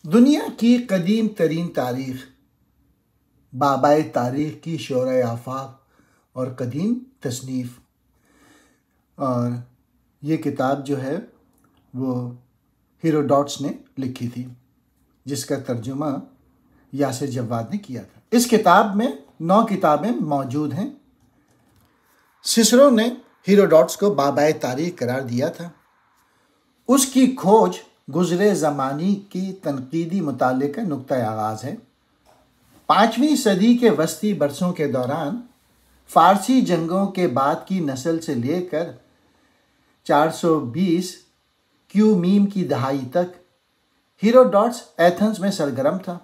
दुनिया की कदीम तरीन तारीख, बाबाए तारीख की शोरे आफाक और कदीम तसनीफ़। और ये किताब जो है वो हीरोडोट्स ने लिखी थी, जिसका तर्जुमा यासिर जव्वाद ने किया था। इस किताब में 9 किताबें मौजूद हैं। सिसरो ने हीरोडोट्स को बाबाए तारीख करार दिया था। उसकी खोज गुज़रे ज़मानी की तनकीदी मुताले का नुक्ता आगाज़ है। 5वीं सदी के वस्ती बरसों के दौरान फ़ारसी जंगों के बाद की नस्ल से लेकर 420 क्यू मीम की दहाई तक हीरोडोट्स एथेंस में सरगर्म था।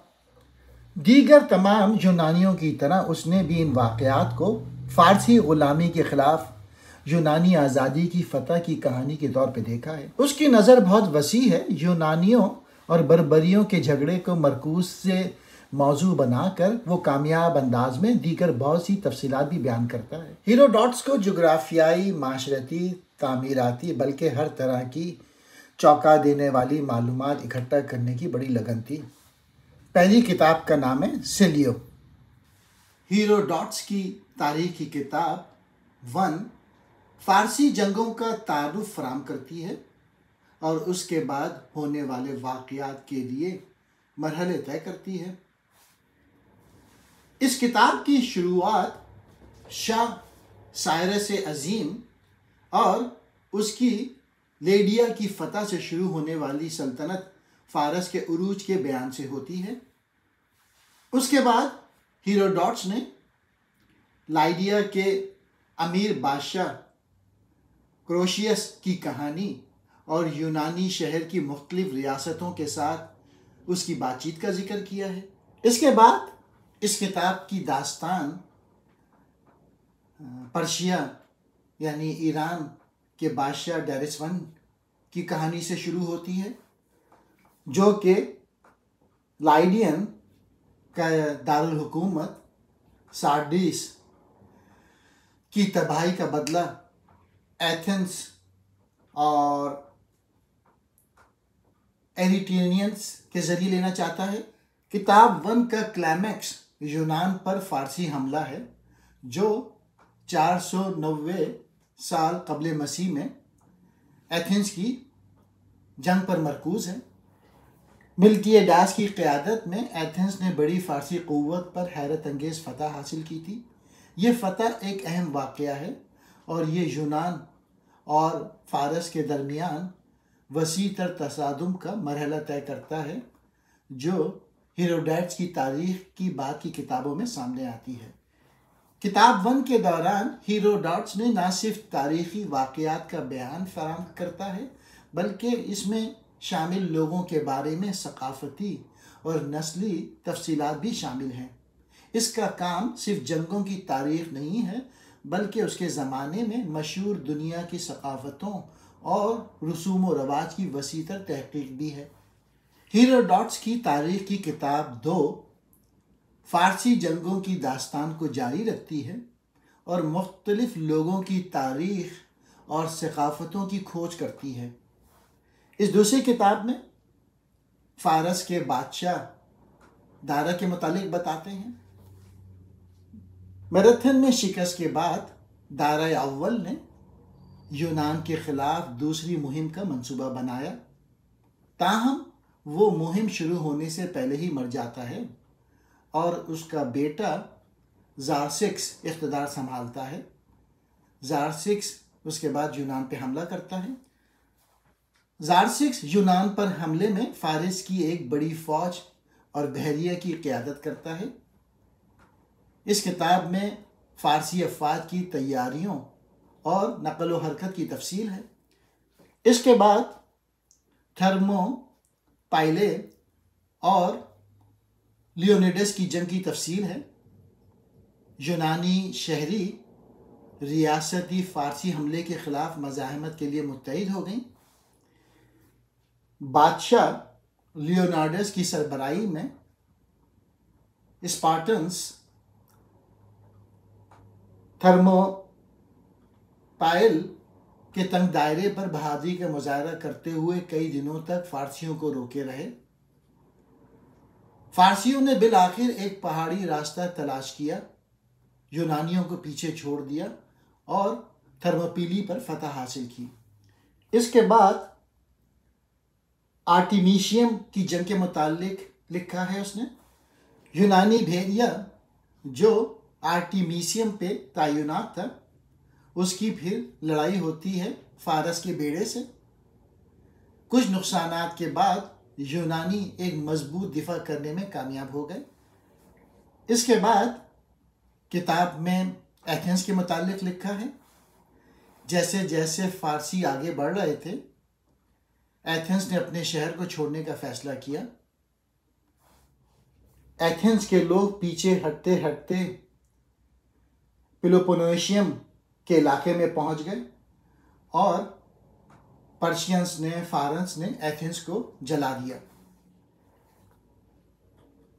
दीगर तमाम यूनानियों की तरह उसने भी इन वाक़यात को फ़ारसी ग़ुलामी के ख़िलाफ़ यूनानी आज़ादी की फ़तह की कहानी के तौर पे देखा है। उसकी नज़र बहुत वसी है। यूनानियों और बर्बरियों के झगड़े को मरकूज़ से मौजू बनाकर वो कामयाब अंदाज में दीगर बहुत सी तफसीलात भी बयान करता है। हीरोडोट्स को जुग्राफियाई, माशरती, तामीराती बल्कि हर तरह की चौंका देने वाली मालूमात इकट्ठा करने की बड़ी लगन थी। पहली किताब का नाम है सिलियो। हीरोडोट्स की तारीख की किताब 1 फ़ारसी जंगों का तारुफ फराहम करती है और उसके बाद होने वाले वाक़यात के लिए मरहले तय करती है। इस किताब की शुरुआत शाह साइरस अज़ीम और उसकी लेडिया की फ़तह से शुरू होने वाली सल्तनत फ़ारस के उरूज के बयान से होती है। उसके बाद हीरोडोट्स ने लाइडिया के अमीर बादशाह क्रोशियस की कहानी और यूनानी शहर की मुख्तलिफ रियासतों के साथ उसकी बातचीत का जिक्र किया है। इसके बाद इस किताब की दास्तान पर्शिया यानी ईरान के बादशाह डारियस I की कहानी से शुरू होती है, जो कि लाइडियन का दारुल हुकूमत सार्डिस की तबाही का बदला एथेंस और एरिट्रियंस के ज़रिए लेना चाहता है। किताब 1 का क्लाइमैक्स यूनान पर फ़ारसी हमला है, जो 490 साल क़ब्ल मसीह में एथेंस की जंग पर मरकूज़ है। मिल्कियडास की क़यादत में एथेंस ने बड़ी फ़ारसी क़ुव्वत पर हैरत अंगेज़ फ़तह हासिल की थी। ये फ़तह एक अहम वाक़या है और ये यूनान और फ़ारस के दरमियान वसी तर तसादुम का मरहला तय करता है, जो हीरोडोट्स की तारीख़ की बाद की किताबों में सामने आती है। किताब 1 के दौरान हीरोडोट्स ने न सिर्फ तारीख़ी वाक़यात का बयान फराहम करता है, बल्कि इसमें शामिल लोगों के बारे में सक़ाफ़ती और नस्ली तफसीलात भी शामिल हैं। इसका काम सिर्फ जंगों की तारीख़ नहीं है, बल्कि उसके ज़माने में मशहूर दुनिया की सक़ाफ़तों और रसूम व रवाज की वसीतर तहक़ीक़ भी है। हीरोडोट्स की तारीख़ की किताब 2 फ़ारसी जंगों की दास्तान को जारी रखती है और मुख्तलिफ़ लोगों की तारीख़ और सक़ाफ़तों की खोज करती है। इस दूसरी किताब में फ़ारस के बादशाह दारा के मुतालिक बताते हैं। मैराथन में शिकस्त के बाद दारा अव्वल ने यूनान के ख़िलाफ़ दूसरी मुहिम का मंसूबा बनाया। ताहम वो मुहिम शुरू होने से पहले ही मर जाता है और उसका बेटा ज़ारसिक्स इक़्तिदार संभालता है। ज़ारसिक्स उसके बाद यूनान पे हमला करता है। ज़ारसिक्स यूनान पर हमले में फ़ारिस की एक बड़ी फ़ौज और बहरिया की क़यादत करता है। इस किताब में फ़ारसी अफ़वाज की तैयारियों और नक़ल व हरकत की तफसील है। इसके बाद थर्मोपाइले और लियोनिडस की जंग की तफसील है। यूनानी शहरी रियासती फ़ारसी हमले के ख़िलाफ़ मज़ाहमत के लिए मुत्तहिद हो गई। बादशाह लियोनार्डस की सरबराही में स्पार्टन्स थर्मोपाइल के तंग दायरे पर बहादुरी का मुजाहरा करते हुए कई दिनों तक फ़ारसियों को रोके रहे। फारसियों ने बिल आखिर एक पहाड़ी रास्ता तलाश किया, यूनानियों को पीछे छोड़ दिया और थर्मोपीली पर फतह हासिल की। इसके बाद आर्टिमीशियम की जंग के मुतालिक लिखा है उसने। यूनानी भेड़िया जो आर्टिमीशियम पे तैनात था, उसकी फिर लड़ाई होती है फारस के बेड़े से। कुछ नुकसानात के बाद यूनानी एक मजबूत दिफा करने में कामयाब हो गए। इसके बाद किताब में एथेंस के मुतालिक लिखा है, जैसे जैसे फारसी आगे बढ़ रहे थे, एथेंस ने अपने शहर को छोड़ने का फैसला किया। एथेंस के लोग पीछे हटते हटते पेलोपोनेशियम के इलाके में पहुंच गए और पर्शियंस ने, फारस ने एथेंस को जला दिया।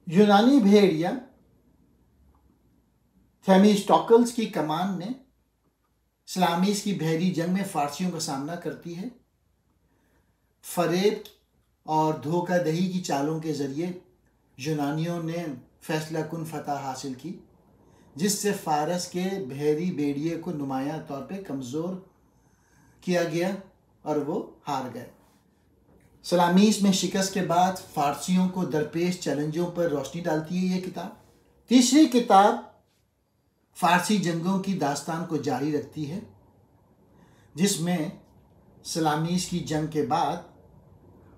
यूनानी भेड़िया थेमिस्टोकल्स की कमान ने सलामीस की बहरी जंग में फारसियों का सामना करती है। फरेब और धोखाधड़ी की चालों के जरिए यूनानियों ने फैसला कुन फतह हासिल की, जिससे फारस के बहरी बेड़िए को नुमायां तौर पे कमज़ोर किया गया और वो हार गए। सलामीस में शिकस्त के बाद फारसियों को दरपेश चैलेंजों पर रोशनी डालती है ये किताब। तीसरी किताब फारसी जंगों की दास्तान को जारी रखती है, जिसमें सलामीस की जंग के बाद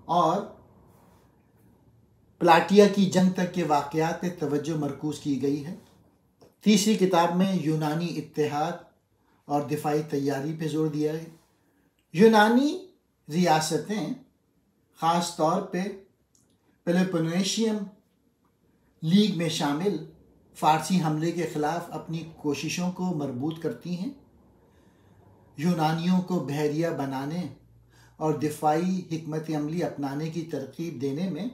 और प्लाटिया की जंग तक के वाक़यात पे तवज्जो मरकूज़ की गई है। तीसरी किताब में यूनानी इत्तेहाद और दिफाई तैयारी पे जोर दिया है। यूनानी रियासतें ख़ास तौर पे पेलोपोनेशियम लीग में शामिल फ़ारसी हमले के ख़िलाफ़ अपनी कोशिशों को मरबूत करती हैं। यूनानियों को बहरिया बनाने और दिफाई हिकमत अमली अपनाने की तरकीब देने में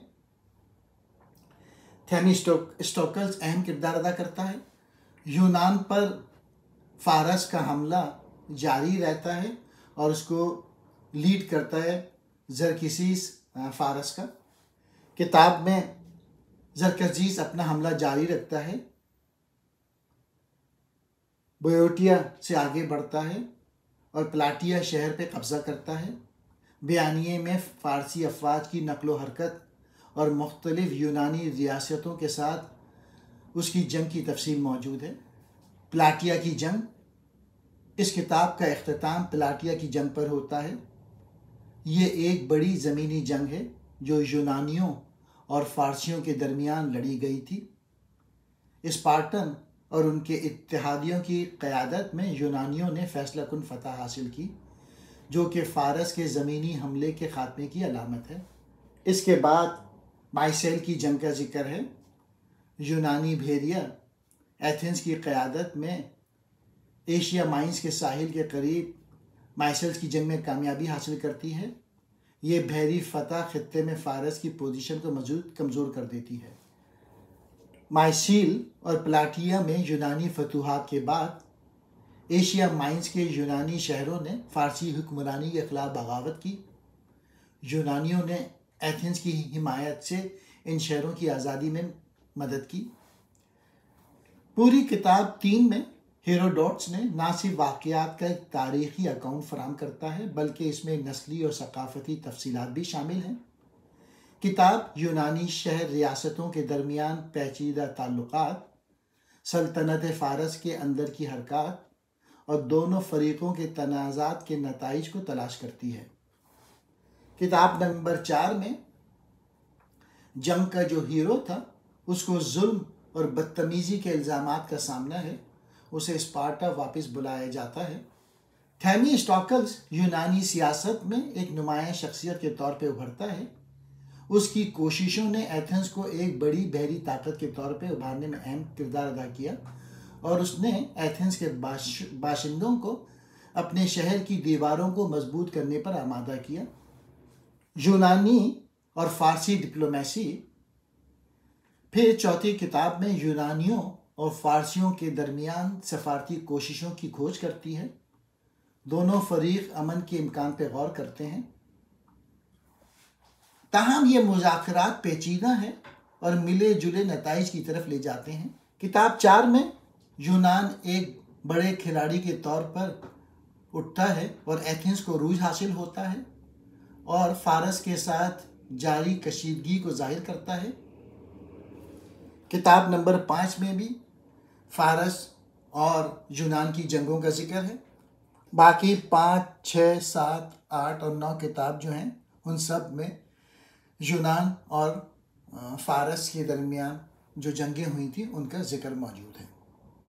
थेमिस्टोकल्स अहम किरदार अदा करता है। यूनान पर फारस का हमला जारी रहता है और उसको लीड करता है ज़रकिसीस फारस का। किताब में ज़रकजीस अपना हमला जारी रखता है, बोयोटिया से आगे बढ़ता है और प्लाटिया शहर पे कब्ज़ा करता है। बयानिए में फ़ारसी अफवाज की नकलो हरकत और मुख्तलिफ यूनानी रियासतों के साथ उसकी जंग की तफसील मौजूद है। प्लाटिया की जंग, इस किताब का इख्तिताम प्लाटिया की जंग पर होता है। ये एक बड़ी ज़मीनी जंग है जो यूनानियों और फ़ारसियों के दरमियान लड़ी गई थी। स्पार्टन और उनके इत्तेहादियों की क़यादत में यूनानियों ने फैसला कुन फतह हासिल की, जो कि फ़ारस के ज़मीनी हमले के ख़ात्मे की अलामत है। इसके बाद माइसेल की जंग का जिक्र है। यूनानी भेड़िया एथेंस की क़यादत में एशिया माइंस के साहिल के करीब माइसेल्स की जंग में कामयाबी हासिल करती है। ये बहरी फतह खित्ते में फ़ारस की पोजीशन को मज़ीद कमज़ोर कर देती है। माइसील और प्लाटिया में यूनानी फतूहात के बाद एशिया माइंस के यूनानी शहरों ने फ़ारसी हुक्मरानी के ख़िलाफ़ बगावत की। यूनानियों ने एथेंस की हिमायत से इन शहरों की आज़ादी में मदद की। पूरी किताब 3 में हेरोडोटस ने ना सिर्फ वाक़यात का एक तारीख़ी अकाउंट फराहम करता है, बल्कि इसमें नस्ली और सकाफ़ती तफसीलात भी शामिल हैं। किताब यूनानी शहर रियासतों के दरमियान पेचीदा ताल्लुकात, सल्तनत फ़ारस के अंदर की हरकत और दोनों फ़रीक़ों के तनाज़ात के नताइज को तलाश करती है। किताब नंबर 4 में जंग का जो हीरो था, उसको जुल्म और बदतमीज़ी के इल्ज़ामात का सामना है। उसे स्पार्टा वापस बुलाया जाता है। थेमिस्टोकल्स यूनानी सियासत में एक नुमायां शख्सियत के तौर पे उभरता है। उसकी कोशिशों ने एथेंस को एक बड़ी बहरी ताकत के तौर पे उभारने में अहम किरदार अदा किया और उसने एथेंस के बाशिंदों को अपने शहर की दीवारों को मजबूत करने पर आमादा किया। यूनानी और फ़ारसी डिप्लोमेसी। फिर चौथी किताब में यूनानियों और फ़ारसियों के दरमियान सफारती कोशिशों की खोज करती है। दोनों फ़रीक अमन के इम्कान पर गौर करते हैं। ताहम ये मुज़ाकरात पेचीदा है और मिले जुले नताइज की तरफ ले जाते हैं। किताब 4 में यूनान एक बड़े खिलाड़ी के तौर पर उठता है और एथेंस को रूज हासिल होता है और फारस के साथ जारी कशीदगी को जाहिर करता है। किताब नंबर 5 में भी फारस और यूनान की जंगों का जिक्र है। बाकी 5, 6, 7, 8 और 9 किताब जो हैं उन सब में यूनान और फारस के दरमियान जो जंगें हुई थी उनका जिक्र मौजूद है।